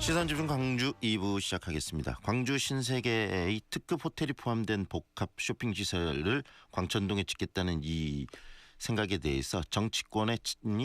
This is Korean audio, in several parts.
시선집중 광주 2부 시작하겠습니다. 광주 신세계의 특급 호텔이 포함된 복합 쇼핑 시설을 광천동에 짓겠다는 이 생각에 대해서 정치권의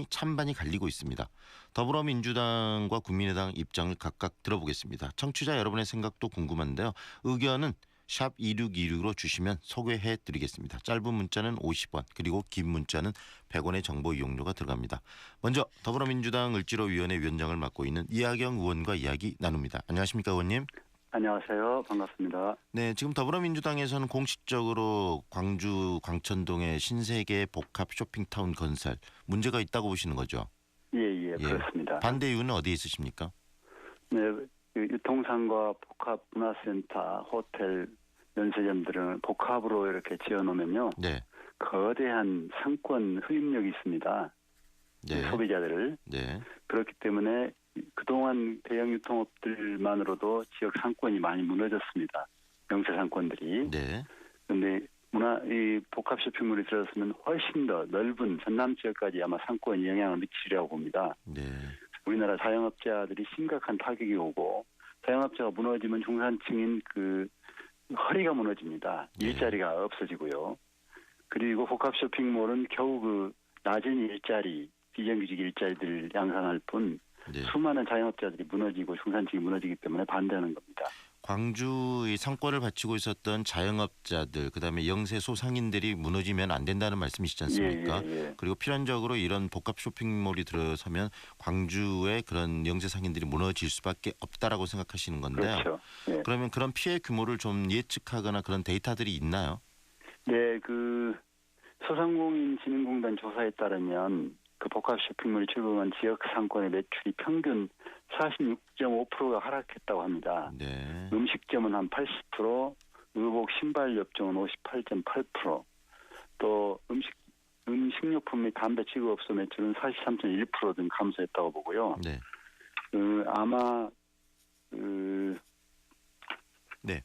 찬반이 갈리고 있습니다. 더불어민주당과 국민의당 입장을 각각 들어보겠습니다. 청취자 여러분의 생각도 궁금한데요. 의견은 샵 2626으로 주시면 소개해드리겠습니다. 짧은 문자는 50원 그리고 긴 문자는 100원의 정보 이용료가 들어갑니다. 먼저 더불어민주당 을지로위원회 위원장을 맡고 있는 이하경 의원과 이야기 나눕니다. 안녕하십니까 의원님. 안녕하세요. 반갑습니다. 네, 지금 더불어민주당에서는 공식적으로 광주 광천동의 신세계 복합 쇼핑타운 건설 문제가 있다고 보시는 거죠? 예, 그렇습니다. 반대 이유는 어디에 있으십니까? 네, 유통상과 복합 문화센터, 호텔, 면세점들은 복합으로 이렇게 지어놓으면요. 네. 거대한 상권 흡입력이 있습니다. 네. 소비자들을. 네. 그렇기 때문에 그동안 대형 유통업들만으로도 지역 상권이 많이 무너졌습니다. 명세 상권들이. 네. 그런데 이 복합 쇼핑몰이 들어서면 훨씬 더 넓은 전남 지역까지 아마 상권에 영향을 미치리라고 봅니다. 네. 우리나라 자영업자들이 심각한 타격이 오고 자영업자가 무너지면 중산층인 허리가 무너집니다. 네. 일자리가 없어지고요. 그리고 복합 쇼핑몰은 겨우 낮은 일자리, 비정규직 일자리들 양산할 뿐 네. 수많은 자영업자들이 무너지고 중산층이 무너지기 때문에 반대하는 겁니다. 광주의 상권을 바치고 있었던 자영업자들 그다음에 영세 소상인들이 무너지면 안 된다는 말씀이시지 않습니까? 예. 그리고 필연적으로 이런 복합 쇼핑몰이 들어서면 광주의 그런 영세 상인들이 무너질 수밖에 없다라고 생각하시는 건데요. 그렇죠. 예. 그러면 그런 피해 규모를 좀 예측하거나 그런 데이터들이 있나요? 네, 소상공인진흥공단 조사에 따르면 복합 쇼핑몰이 출범한 지역 상권의 매출이 평균 46.5%가 하락했다고 합니다. 네. 음식점은 한 80%, 의복 신발 업종은 58.8%, 또 음식료품 및 담배 취급업소 매출은 43.1% 등 감소했다고 보고요. 네. 아마 네.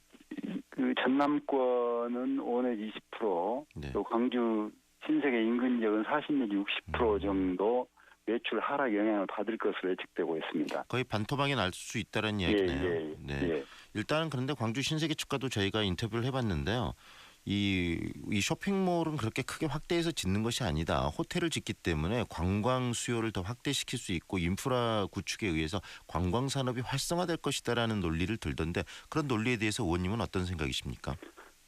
전남권은 5 내지 20%, 네. 또 광주 신세계 인근 지역은 40 내지 60% 정도 매출 하락 영향을 받을 것으로 예측되고 있습니다. 거의 반토막이 날 수 있다는 이야기네요. 네. 일단은 그런데 광주 신세계 측과도 저희가 인터뷰를 해봤는데요. 이 쇼핑몰은 그렇게 크게 확대해서 짓는 것이 아니다. 호텔을 짓기 때문에 관광 수요를 더 확대시킬 수 있고 인프라 구축에 의해서 관광 산업이 활성화될 것이다라는 논리를 들던데 그런 논리에 대해서 의원님은 어떤 생각이십니까?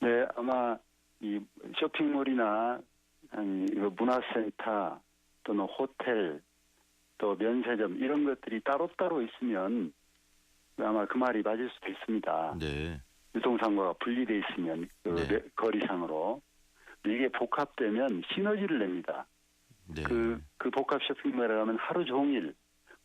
네, 아마 이 쇼핑몰이나 문화센터 또는 호텔 또 면세점 이런 것들이 따로따로 있으면 아마 그 말이 맞을 수도 있습니다. 네. 유통상과가 분리돼 있으면 네. 거리상으로 이게 복합되면 시너지를 냅니다. 네. 그 복합 쇼핑몰에 가면 하루 종일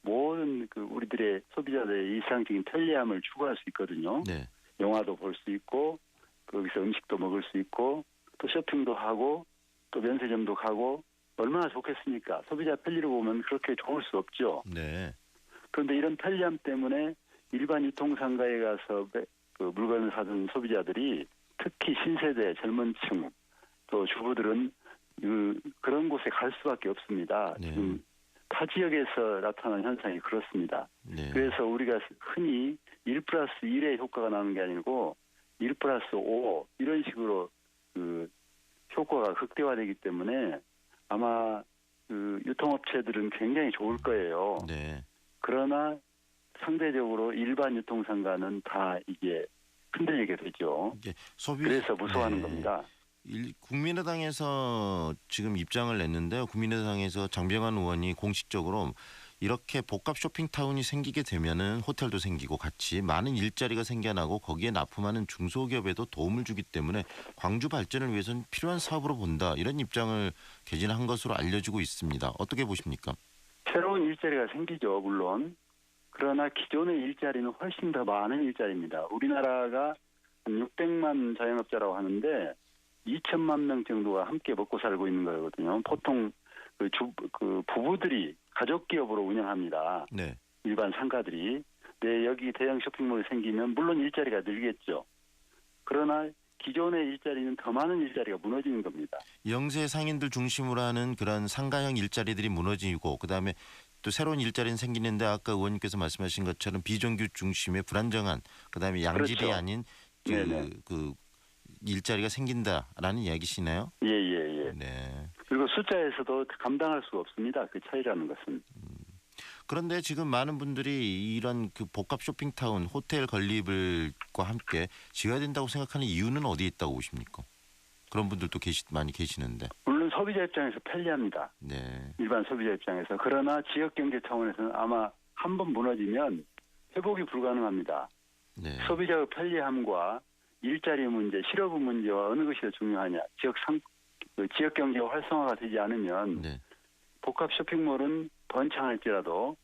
모든 우리들의 소비자들의 일상적인 편리함을 추구할 수 있거든요. 네. 영화도 볼 수 있고 거기서 음식도 먹을 수 있고 또 쇼핑도 하고 또 면세점도 가고 얼마나 좋겠습니까? 소비자 편리를 보면 그렇게 좋을 수 없죠. 네. 그런데 이런 편리함 때문에 일반 유통상가에 가서 물건을 사는 소비자들이 특히 신세대 젊은 층 또 주부들은 그런 곳에 갈 수밖에 없습니다. 네. 지금 타 지역에서 나타나는 현상이 그렇습니다. 네. 그래서 우리가 흔히 1+1의 효과가 나는 게 아니고 1+5 이런 식으로 효과가 극대화되기 때문에 아마 유통업체들은 굉장히 좋을 거예요. 네. 그러나 상대적으로 일반 유통상가는 다 이게 흔들리게 되죠. 그래서 무서워하는 겁니다. 국민의당에서 지금 입장을 냈는데요. 국민의당에서 장병환 의원이 공식적으로 이렇게 복합 쇼핑타운이 생기게 되면은 호텔도 생기고 같이 많은 일자리가 생겨나고 거기에 납품하는 중소기업에도 도움을 주기 때문에 광주 발전을 위해서는 필요한 사업으로 본다. 이런 입장을 개진한 것으로 알려지고 있습니다. 어떻게 보십니까? 새로운 일자리가 생기죠. 물론. 그러나 기존의 일자리는 훨씬 더 많은 일자리입니다. 우리나라가 한 600만 자영업자라고 하는데 2천만 명 정도가 함께 먹고 살고 있는 거거든요. 보통 부부들이 가족 기업으로 운영합니다. 네. 일반 상가들이. 네, 여기 대형 쇼핑몰이 생기면 물론 일자리가 늘겠죠. 그러나 기존의 일자리는 더 많은 일자리가 무너지는 겁니다. 영세 상인들 중심으로 하는 그런 상가형 일자리들이 무너지고 그다음에 또 새로운 일자리는 생기는데 아까 의원님께서 말씀하신 것처럼 비정규 중심의 불안정한 그다음에 양질이 그렇죠. 아닌 네네. 그 일자리가 생긴다라는 이야기시네요. 예, 예, 예. 네. 그리고 숫자에서도 감당할 수가 없습니다. 그 차이라는 것은. 그런데 지금 많은 분들이 이런 그 복합 쇼핑타운 호텔 건립을과 함께 지어야 된다고 생각하는 이유는 어디에 있다고 보십니까? 그런 분들도 많이 계시는데. 물론 소비자 입장에서 편리합니다. 네. 일반 소비자 입장에서. 그러나 지역경제 차원에서는 아마 한 번 무너지면 회복이 불가능합니다. 네. 소비자의 편리함과 일자리 문제, 실업의 문제와 어느 것이 더 중요하냐. 지역경제 활성화가 되지 않으면 네. 복합 쇼핑몰은 번창할지라도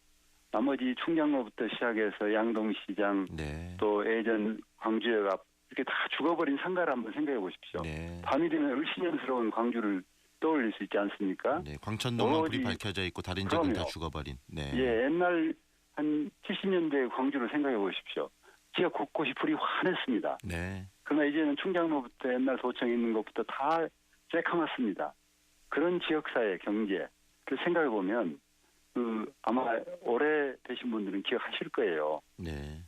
나머지 충장로부터 시작해서 양동시장 네. 또 예전 광주역 앞 이렇게 다 죽어버린 상가를 한번 생각해 보십시오. 네. 밤이 되면 을씨년스러운 광주를 떠올릴 수 있지 않습니까? 네. 광천동만 불이 오로지- 밝혀져 있고 다른 지역은 다 그럼요. 죽어버린. 네. 예, 옛날 한 70년대 광주를 생각해 보십시오. 지역 곳곳이 불이 환했습니다. 네. 그러나 이제는 충장로부터 옛날 도청에 있는 것부터 다 새카맣습니다. 그런 지역사회 경제를 생각해 보면 아마 오래 되신 분들은 기억하실 거예요. 네.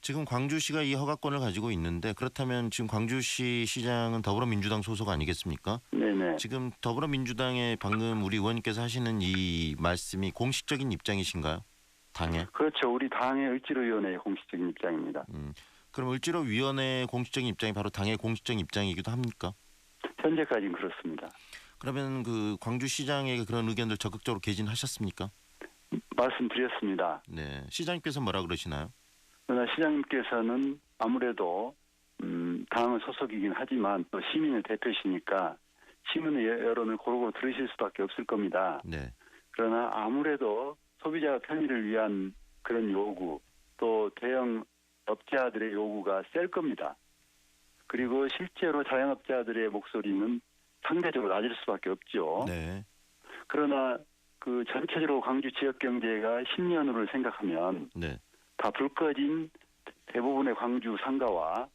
지금 광주시가 이 허가권을 가지고 있는데 그렇다면 지금 광주시 시장은 더불어민주당 소속 아니겠습니까? 네네. 지금 더불어민주당의 방금 우리 의원님께서 하시는 이 말씀이 공식적인 입장이신가요? 당의? 그렇죠. 우리 당의 을지로위원회의 공식적인 입장입니다. 그럼 을지로위원회의 공식적인 입장이 바로 당의 공식적인 입장이기도 합니까? 현재까지는 그렇습니다. 그러면 그 광주시장의 그런 의견들 적극적으로 개진하셨습니까? 말씀드렸습니다. 네. 시장님께서 뭐라 그러시나요? 그러나 시장님께서는 아무래도 당은 소속이긴 하지만 또 시민의 대표시니까 시민의 여론을 고루고루 들으실 수밖에 없을 겁니다. 네. 그러나 아무래도 소비자 편의를 위한 그런 요구 또 대형 업자들의 요구가 셀 겁니다. 그리고 실제로 자영업자들의 목소리는 상대적으로 낮을 수밖에 없죠. 네. 그러나 그 전체적으로 광주 지역 경제가 10년으로 생각하면 네. 다 불 꺼진 대부분의 광주 상가와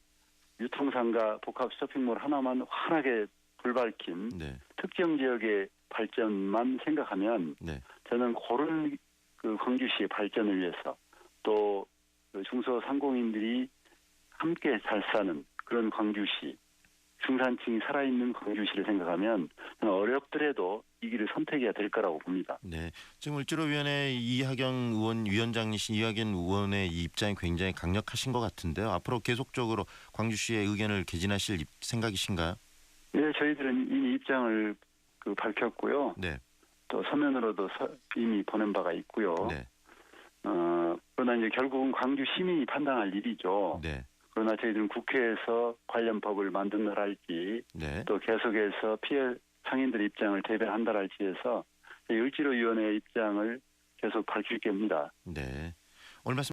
유통상가 복합 쇼핑몰 하나만 환하게 불 밝힌 네. 특정 지역의 발전만 생각하면 네. 저는 그런 그 광주시의 발전을 위해서 또그 중소상공인들이 함께 잘 사는 그런 광주시, 중산층이 살아있는 광주시를 생각하면 저는 어렵더라도 이 길을 선택해야 될 거라고 봅니다. 네. 지금 을지로위원회 이하경 의원 위원장이신 이하경 의원의 이 입장이 굉장히 강력하신 것 같은데요. 앞으로 계속적으로 광주시의 의견을 개진하실 생각이신가요? 네, 저희들은 이미 입장을 밝혔고요. 네. 또 서면으로도 이미 보낸 바가 있고요. 네. 그러나 이제 결국은 광주 시민이 판단할 일이죠. 네. 그러나 저희들은 국회에서 관련 법을 만든다 할지 네. 또 계속해서 피해 상인들의 입장을 대변한다 할지 해서 을지로위원회의 입장을 계속 밝힐 겁니다. 네. 오늘 말씀